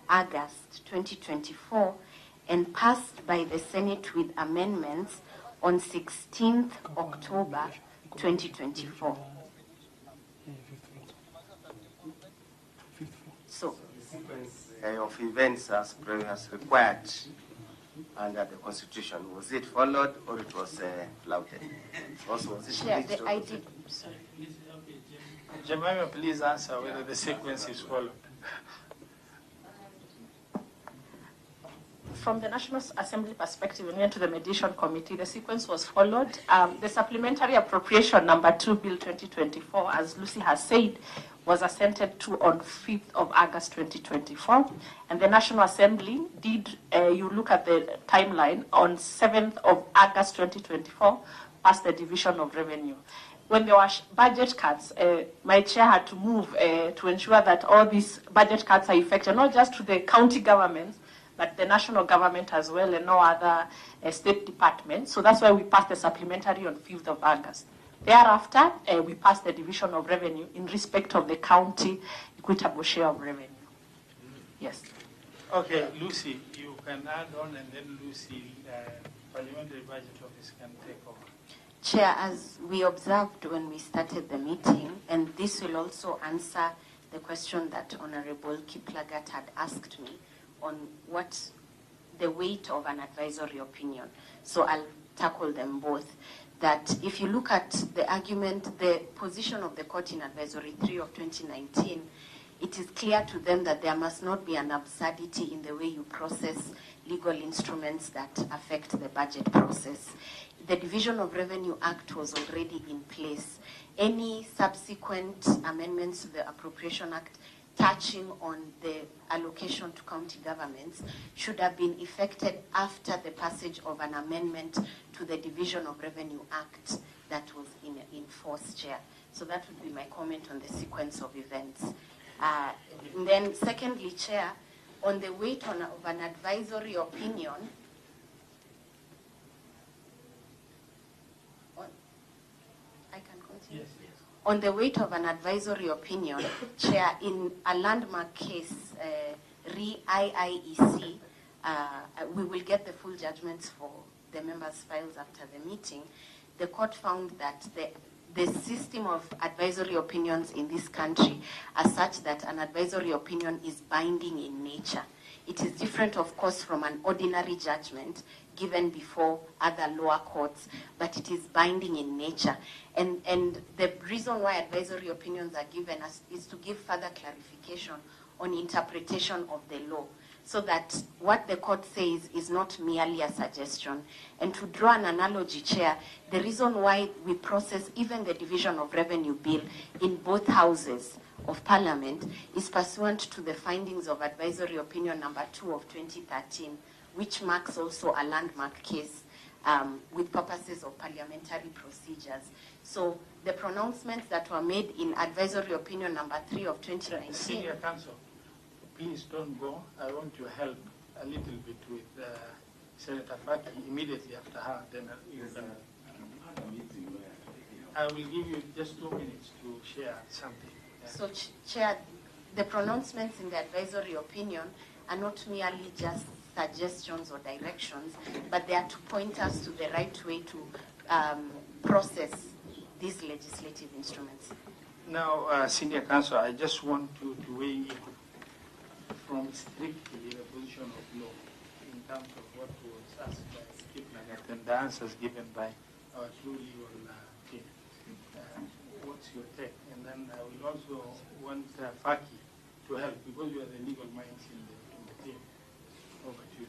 August 2024 and passed by the Senate with amendments on 16th October 2024. So, of events as required under the Constitution, was it followed or it was flouted? Also, was it Chair, the ID. Sorry. Jemima, please answer whether the sequence is followed. From the National Assembly perspective and to the Mediation Committee, the sequence was followed. The Supplementary Appropriation Number 2 Bill 2024, as Lucy has said, was assented to on 5th of August 2024. And the National Assembly did, you look at the timeline, on 7th of August 2024, passed the Division of Revenue. When there were budget cuts, my chair had to move to ensure that all these budget cuts are effective, not just to the county governments, but the national government as well and no other state departments. So that's why we passed the supplementary on 5th of August. Thereafter, we passed the Division of Revenue in respect of the county equitable share of revenue. Yes. Okay, Lucy, you can add on, and then Lucy, Parliamentary Budget Office can take over. Chair, as we observed when we started the meeting, and this will also answer the question that Honorable Kiplagat had asked me on what the weight of an advisory opinion. So I'll tackle them both. That if you look at the argument, the position of the court in Advisory 3 of 2019, it is clear to them that there must not be an absurdity in the way you process legal instruments that affect the budget process. The Division of Revenue Act was already in place. Any subsequent amendments to the Appropriation Act touching on the allocation to county governments should have been effected after the passage of an amendment to the Division of Revenue Act that was in force, Chair. So that would be my comment on the sequence of events. And then secondly, Chair, on the weight of an advisory opinion, I can continue? Yes. On the weight of an advisory opinion, Chair, in a landmark case, re-IIEC, we will get the full judgments for the members' files after the meeting. The court found that the system of advisory opinions in this country are such that an advisory opinion is binding in nature. It is different, of course, from an ordinary judgment given before other lower courts, but it is binding in nature. And the reason why advisory opinions are given is to give further clarification on interpretation of the law, so that what the court says is not merely a suggestion. And to draw an analogy, Chair, the reason why we process even the Division of Revenue Bill in both houses of Parliament is pursuant to the findings of Advisory Opinion Number 2 of 2013, which marks also a landmark case with purposes of parliamentary procedures. So the pronouncements that were made in Advisory Opinion Number 3 of 2019... Senior Counsel, please don't go. I want to help a little bit with Senator Faki immediately after her. Then you can... I will give you just 2 minutes to share something. Yeah. So, Chair, the pronouncements in the advisory opinion are not merely just suggestions or directions, but they are to point us to the right way to process these legislative instruments. Now, Senior Counsel, I just want to weigh in from strictly the position of law in terms of what was asked by Kiplagat and the answers given by our true legal team. What's your take? And then I will also want Faki to help, because you are the legal minds in the team. Over to you.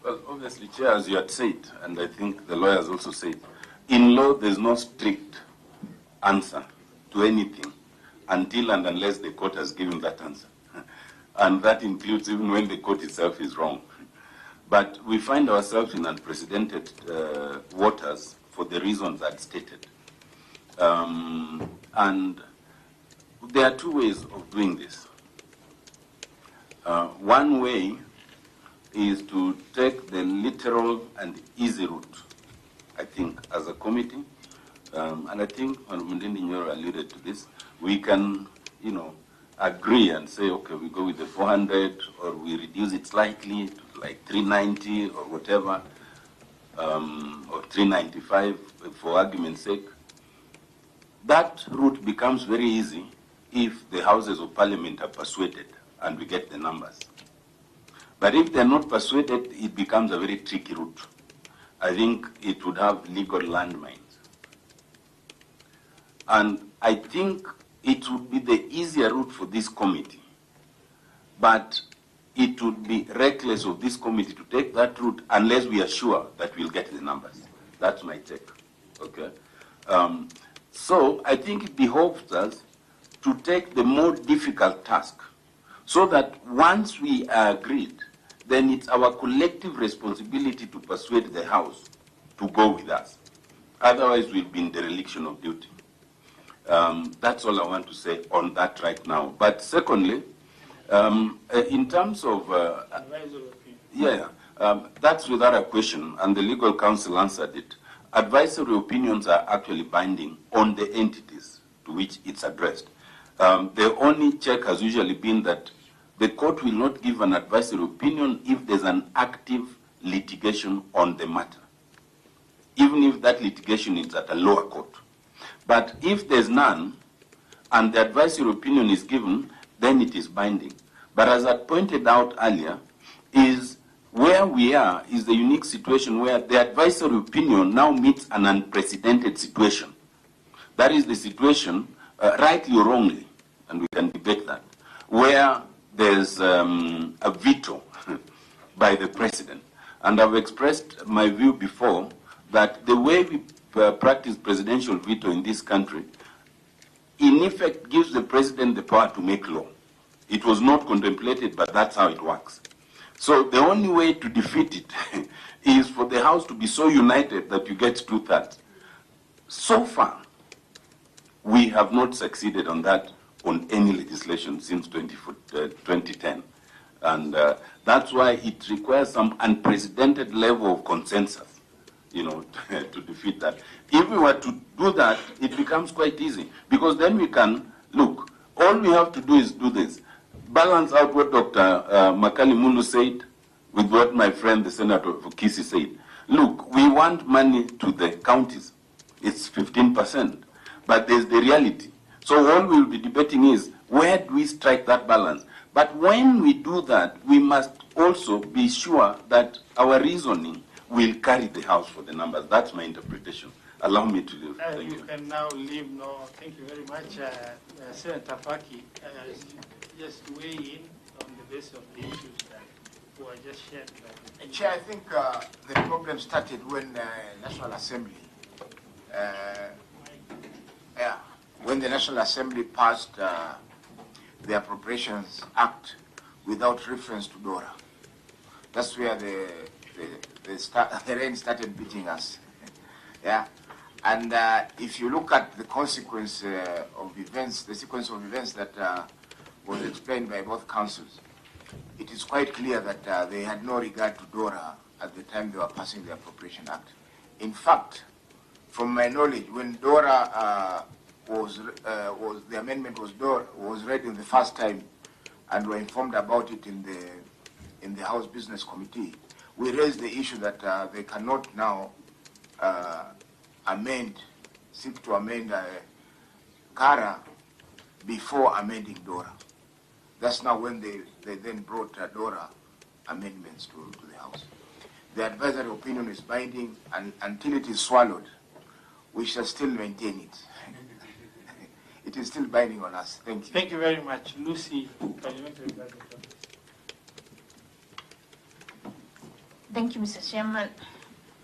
Well, obviously, Chair, as you had said, and I think the lawyers also said, in law there's no strict answer to anything until and unless the court has given that answer. And that includes even when the court itself is wrong. But we find ourselves in unprecedented waters for the reasons I'd stated. And there are 2 ways of doing this. One way is to take the literal and easy route, I think, as a committee. And I think Ndindi Nyoro alluded to this. We can, agree and say, okay, we go with the 400, or we reduce it slightly to like 390 or whatever, or 395 for argument's sake, that route becomes very easy if the Houses of Parliament are persuaded and we get the numbers. But if they're not persuaded, it becomes a very tricky route. I think it would have legal landmines. And I think it would be the easier route for this committee. But it would be reckless of this committee to take that route unless we are sure that we'll get the numbers. That's my take, okay? So I think it behoves us to take the more difficult task so that once we are agreed, then it's our collective responsibility to persuade the House to go with us. Otherwise, we'll be in dereliction of duty. That's all I want to say on that right now. But secondly, in terms of... that's without a question, and the legal counsel answered it. Advisory opinions are actually binding on the entities to which it's addressed. The only check has usually been that the court will not give an advisory opinion if there's an active litigation on the matter, even if that litigation is at a lower court. But if there's none, and the advisory opinion is given, then it is binding. But as I pointed out earlier, is where we are is the unique situation where the advisory opinion now meets an unprecedented situation. That is the situation, rightly or wrongly, and we can debate that, where there's a veto by the president. And I've expressed my view before that the way we practice presidential veto in this country, in effect, gives the president the power to make law. It was not contemplated, but that's how it works. So the only way to defeat it is for the House to be so united that you get 2/3. So far, we have not succeeded on that on any legislation since 2010. And that's why it requires some unprecedented level of consensus, to defeat that. If we were to do that, it becomes quite easy. Because then we can, look, all we have to do is do this. Balance out what Dr. Makali Mulu said with what my friend, the Senator for Kisi said. Look, we want money to the counties. It's 15%. But there's the reality. So all we'll be debating is, where do we strike that balance? But when we do that, we must also be sure that our reasoning will carry the House for the numbers. That's my interpretation. Allow me to leave. Thank you. You can now leave. No, thank you very much. Senator Faki, just weigh in on the basis of the issues that were just shared. Chair, I think the problem started when the National Assembly, when the National Assembly passed the Appropriations Act without reference to DORA. That's where the rain started beating us. Yeah, and if you look at the consequence of events, the sequence of events that was explained by both councils, it is quite clear that they had no regard to DORA at the time they were passing the Appropriation Act. In fact, from my knowledge, when DORA the amendment was read in the first time, and were informed about it in the House Business Committee, we raised the issue that they cannot now seek to amend CARA before amending DORA. That's now when they then brought DORA amendments to the House. The advisory opinion is binding, and until it is swallowed, we shall still maintain it. It is still binding on us. Thank you. Thank you very much. Lucy, Parliamentary Budget Office. Thank you, Mr. Chairman.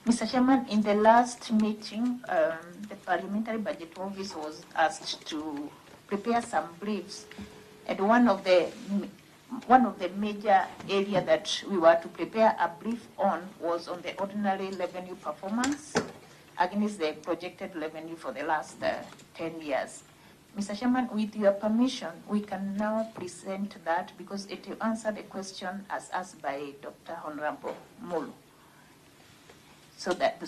Mr. Chairman, in the last meeting, the Parliamentary Budget Office was asked to prepare some briefs, and one of the major areas that we were to prepare a brief on was on the ordinary revenue performance against the projected revenue for the last 10 years. Mr. Chairman, with your permission, we can now present that because it will answer the question as asked by Dr. Honorable Mulu. So that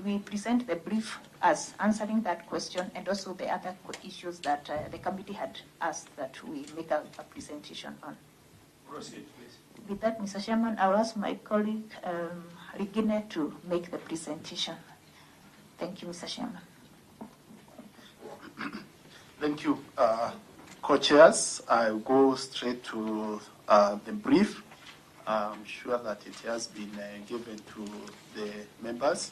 we present the brief as answering that question, and also the other issues that the committee had asked that we make a presentation on. Proceed, please. With that, Mr. Chairman, I'll ask my colleague Regina to make the presentation. Thank you, Mr. Chairman. Thank you, co-chairs. I'll go straight to the brief. I'm sure that it has been given to the members.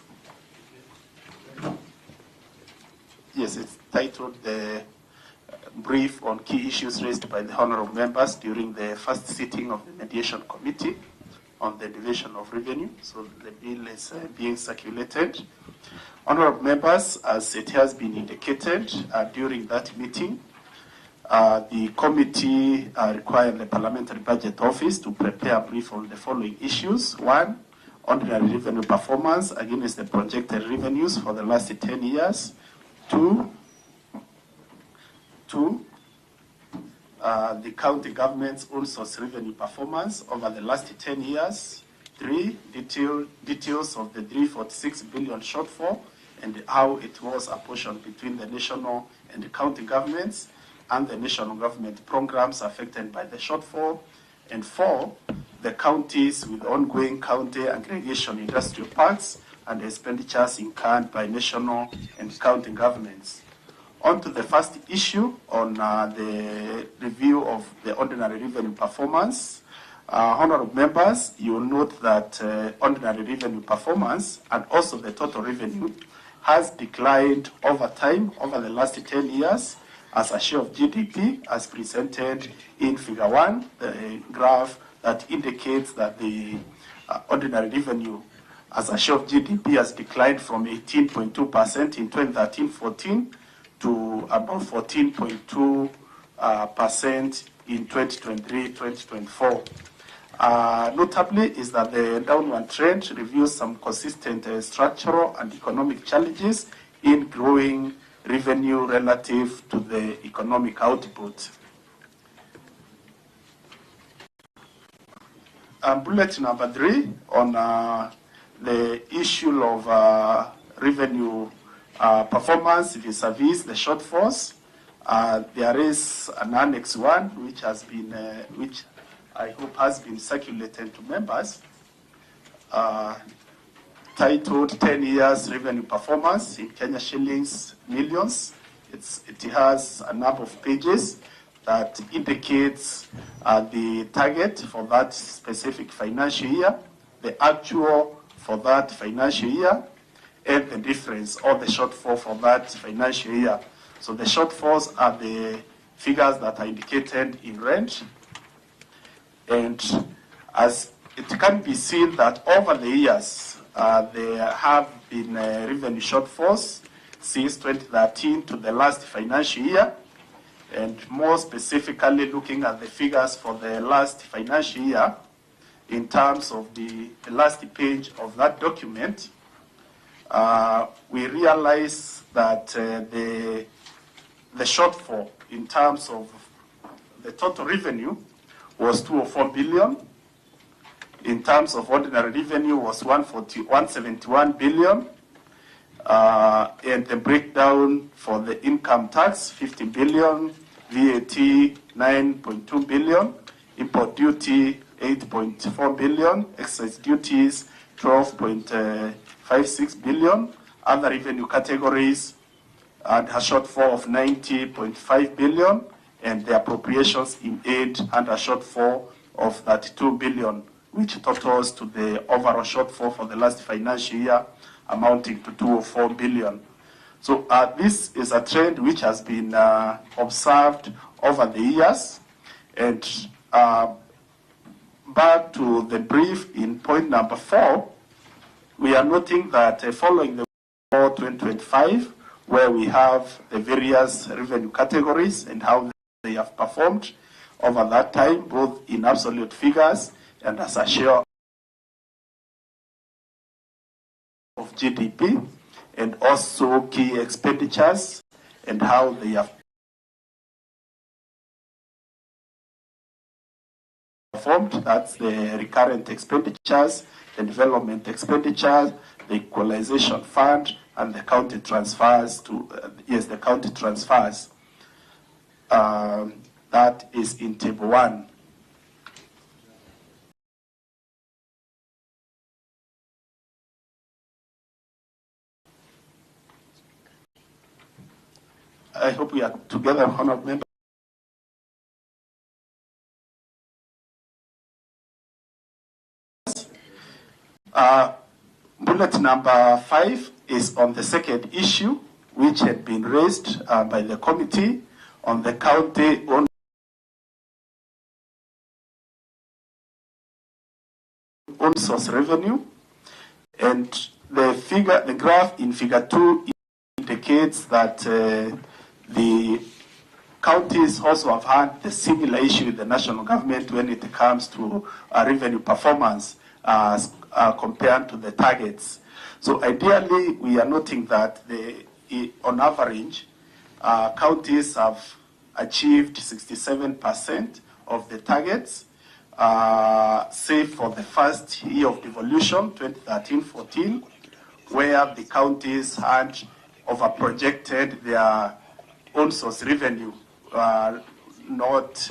Yes, it's titled the brief on key issues raised by the honorable members during the first sitting of the mediation committee on the division of revenue. So the bill is being circulated. Honorable members, as it has been indicated during that meeting, the committee required the Parliamentary Budget Office to prepare a brief on the following issues. 1, ordinary revenue performance against the projected revenues for the last 10 years. 2, the county government's own source revenue performance over the last 10 years. 3, details of the 346 billion shortfall and how it was apportioned between the national and the county governments and the national government programs affected by the shortfall. And 4, the counties with ongoing county aggregation industrial parks and expenditures incurred by national and county governments. On to the first issue on the review of the ordinary revenue performance. Honorable members, you will note that ordinary revenue performance and also the total revenue has declined over time, over the last 10 years, as a share of GDP, as presented in Figure 1, the graph that indicates that the ordinary revenue as a share of GDP has declined from 18.2% in 2013-14 to about 14.2% in 2023-2024. Notably is that the downward trend reveals some consistent structural and economic challenges in growing revenue relative to the economic output. Bullet number 3 on the issue of revenue performance vis-a-vis the shortfalls. There is an Annex 1 which has been, which I hope has been circulated to members, titled 10 years revenue performance in Kenya shillings millions. It has a number of pages that indicates the target for that specific financial year, the actual for that financial year, and the difference or the shortfall for that financial year. So the shortfalls are the figures that are indicated in red. And as it can be seen that over the years, there have been revenue shortfalls since 2013 to the last financial year. And more specifically, looking at the figures for the last financial year, in terms of the last page of that document, we realize that the shortfall in terms of the total revenue was 204 billion. In terms of ordinary revenue was 171 billion. And the breakdown for the income tax, 50 billion, VAT 9.2 billion, import duty 8.4 billion, excise duties 12.56 billion, other revenue categories had a shortfall of 90.5 billion, and the appropriations in aid had a shortfall of 32 billion, which totals to the overall shortfall for the last financial year amounting to 204 billion. So this is a trend which has been observed over the years. And back to the brief in point number 4, we are noting that following the 2025, where we have the various revenue categories and how they have performed over that time, both in absolute figures and as a share of GDP, and also key expenditures and how they have performed. That's the recurrent expenditures, the development expenditures, the equalization fund and the county transfers to, the county transfers. That is in table 1. I hope we are together, honorable members. Bullet number 5 is on the second issue, which had been raised by the committee on the county own source revenue. And the graph in figure 2 indicates that the counties also have had the similar issue with the national government when it comes to revenue performance compared to the targets. So ideally, we are noting that on average, counties have achieved 67% of the targets, save for the first year of devolution, 2013-14, where the counties had overprojected their own source revenue, not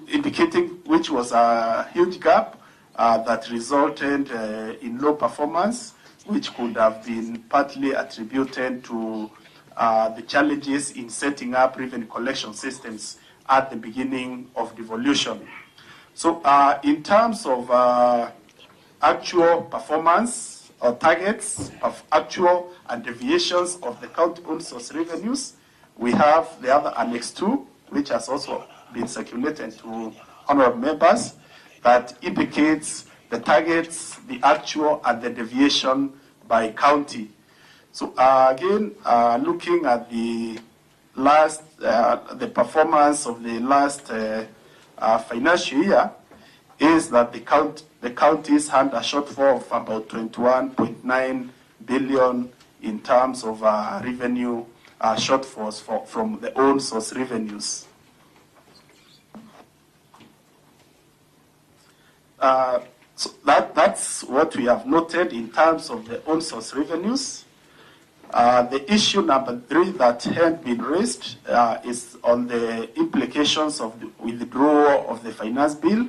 indicating, which was a huge gap that resulted in low performance, which could have been partly attributed to the challenges in setting up revenue collection systems at the beginning of devolution. So in terms of actual performance or targets of actual and deviations of the county own source revenues, we have the other Annex 2, which has also been circulated to honorable members, that indicates the targets, the actual, and the deviation by county. So again, looking at the performance of the last financial year, is that the counties had a shortfall of about 21.9 billion in terms of revenue shortfalls from the own source revenues. So that's what we have noted in terms of the own source revenues. The issue number 3 that had been raised is on the implications of the withdrawal of the finance bill.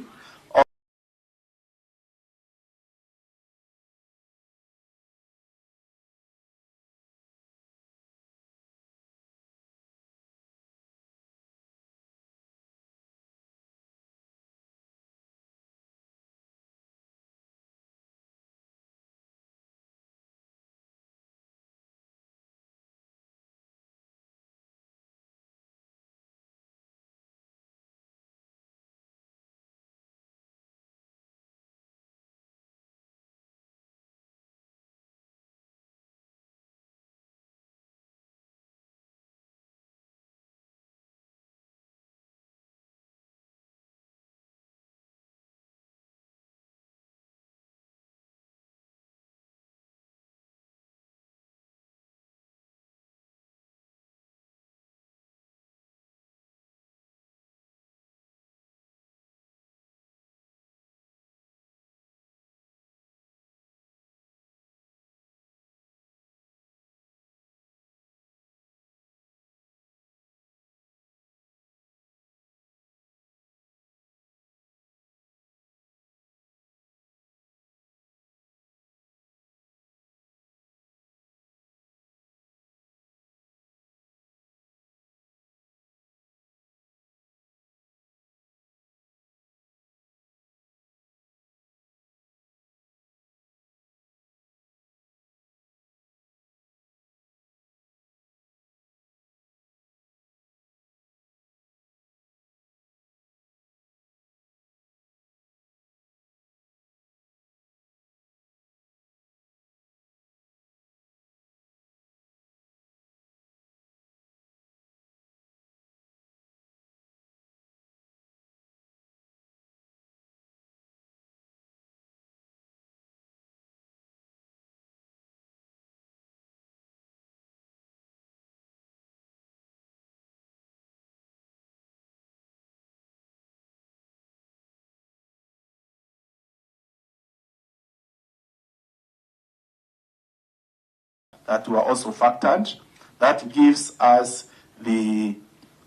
that were also factored. That gives us the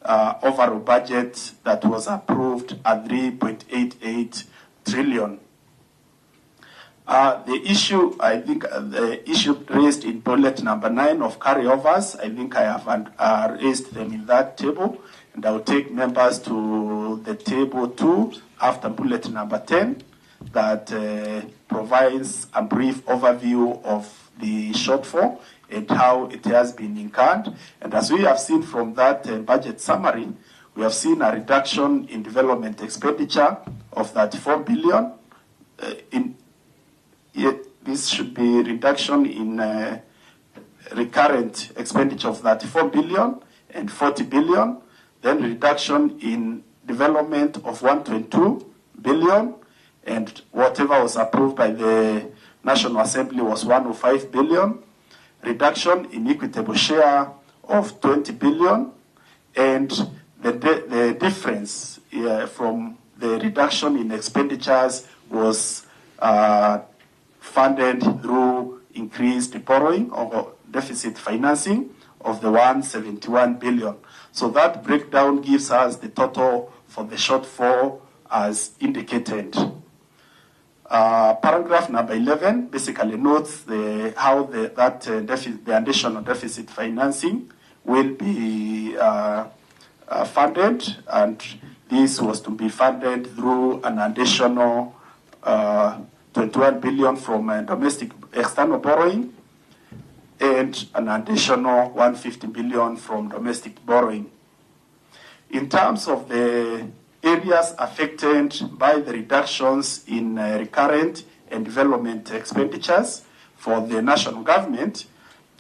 overall budget that was approved at 3.88 trillion. The issue, I think, the issue raised in bullet number 9 of carryovers, I think I have raised them in that table, and I will take members to the table 2 after bullet number 10 that provides a brief overview of the shortfall and how it has been incurred. And as we have seen from that budget summary, we have seen a reduction in development expenditure of 34 billion. This should be reduction in recurrent expenditure of 34 billion and 40 billion, then reduction in development of 122 billion, and whatever was approved by the National Assembly was 105 billion, reduction in equitable share of 20 billion, and the difference from the reduction in expenditures was funded through increased borrowing or deficit financing of the 171 billion. So that breakdown gives us the total for the shortfall as indicated. Paragraph number 11 basically notes how the additional deficit financing will be funded, and this was to be funded through an additional 21 billion from domestic external borrowing and an additional 150 billion from domestic borrowing. In terms of the areas affected by the reductions in recurrent and development expenditures for the national government,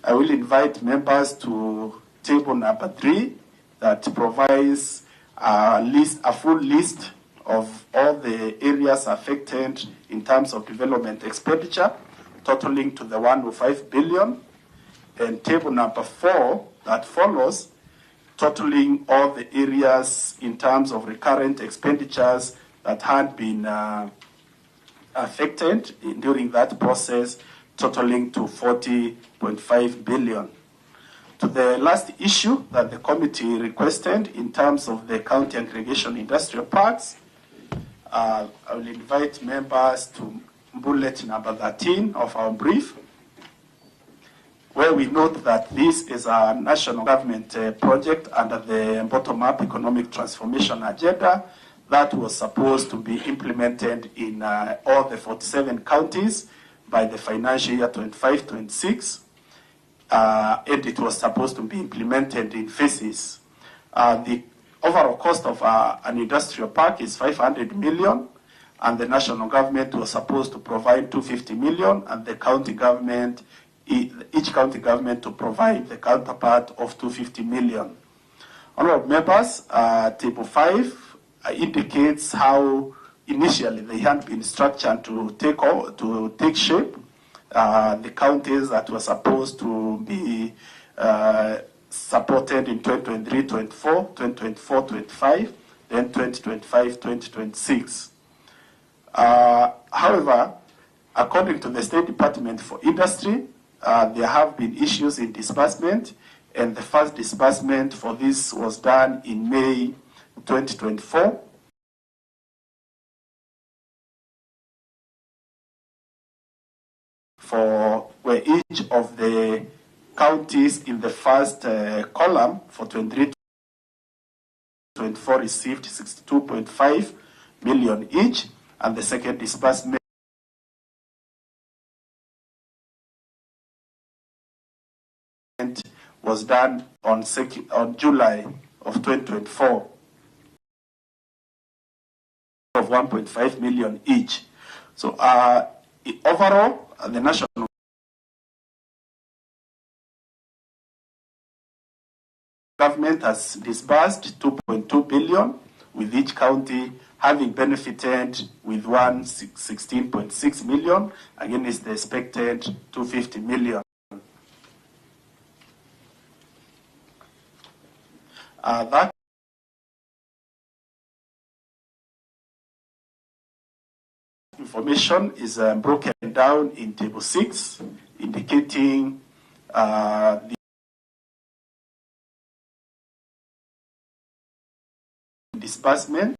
I will invite members to table number 3 that provides a full list of all the areas affected in terms of development expenditure, totaling to the 105 billion, and table number 4 that follows, totaling all the areas in terms of recurrent expenditures that had been affected during that process, totaling to 40.5 billion. To the last issue that the committee requested in terms of the county aggregation industrial parks, I will invite members to bullet number 13 of our brief, where we note that this is a national government project under the bottom-up economic transformation agenda that was supposed to be implemented in all the 47 counties by the financial year 25-26, and it was supposed to be implemented in phases. The overall cost of an industrial park is 500 million, and the national government was supposed to provide 250 million, and the county government, each county government to provide the counterpart of 250 million. Honorable members, table 5 indicates how initially they had been structured to take shape. The counties that were supposed to be supported in 2023-24, 2024-25, then 2025-2026. However, according to the State Department for Industry, there have been issues in disbursement, and the first disbursement for this was done in May 2024. For where each of the counties in the first column for 23-24 received 62.5 million each, and the second disbursement was done on July of 2024 of 1.5 million each. So overall, the national government has disbursed 2.2 billion, with each county having benefited with 16.6 million against the expected 250 million. That information is broken down in table 6, indicating the disbursement.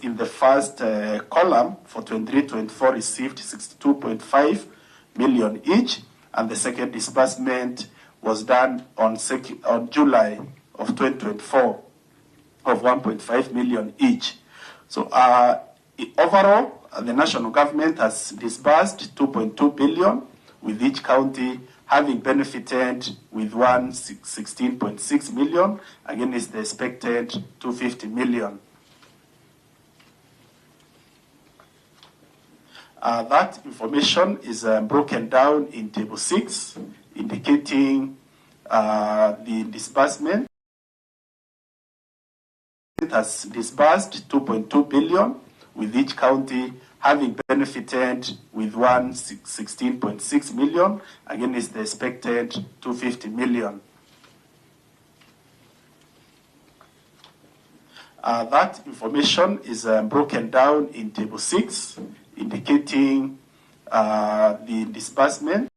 In the first column for 23-24 received 62.5 million each, and the second disbursement was done on July of 2024 of 1.5 million each. So overall, the national government has disbursed 2.2 billion, with each county having benefited with 16.6 million against the expected 250 million. That information is broken down in Table 6, indicating the disbursement. It has disbursed 2.2 billion, with each county having benefited with 16.6 million against the expected 250 million. That information is broken down in Table 6, indicating the disbursement.